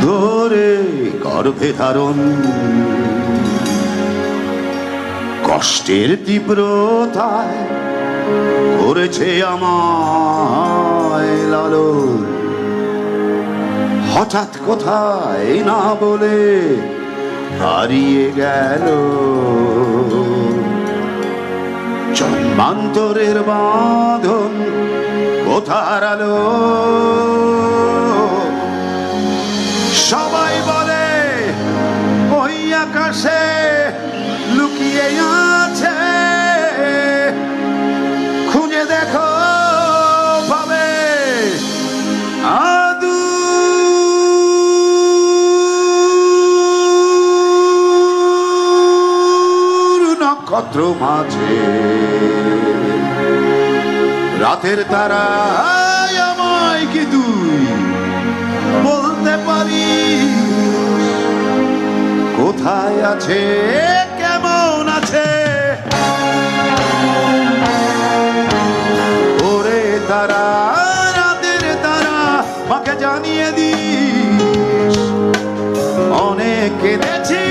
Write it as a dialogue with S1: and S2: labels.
S1: ধরে গর্ভে ধারণ, কষ্টের তীব্রতায় করেছে আমায় লালন। হঠাৎ কোথায় না বলে হারিয়ে গেল, জন্মান্তরের বাঁধন কোথার আলো। সবাই বলে ওই আকাশে লুকিয়ে আছে, খুঁজে দেখো পাবে আদু। নক্ষত্র মাঝে রাতের তারা আমায় কি তুই বলতে পারি, কোথায় আছে কেমন আছে? ওরে তারা, রাতের তারা, মাকে জানিয়ে দিস অনেক কেঁদেছি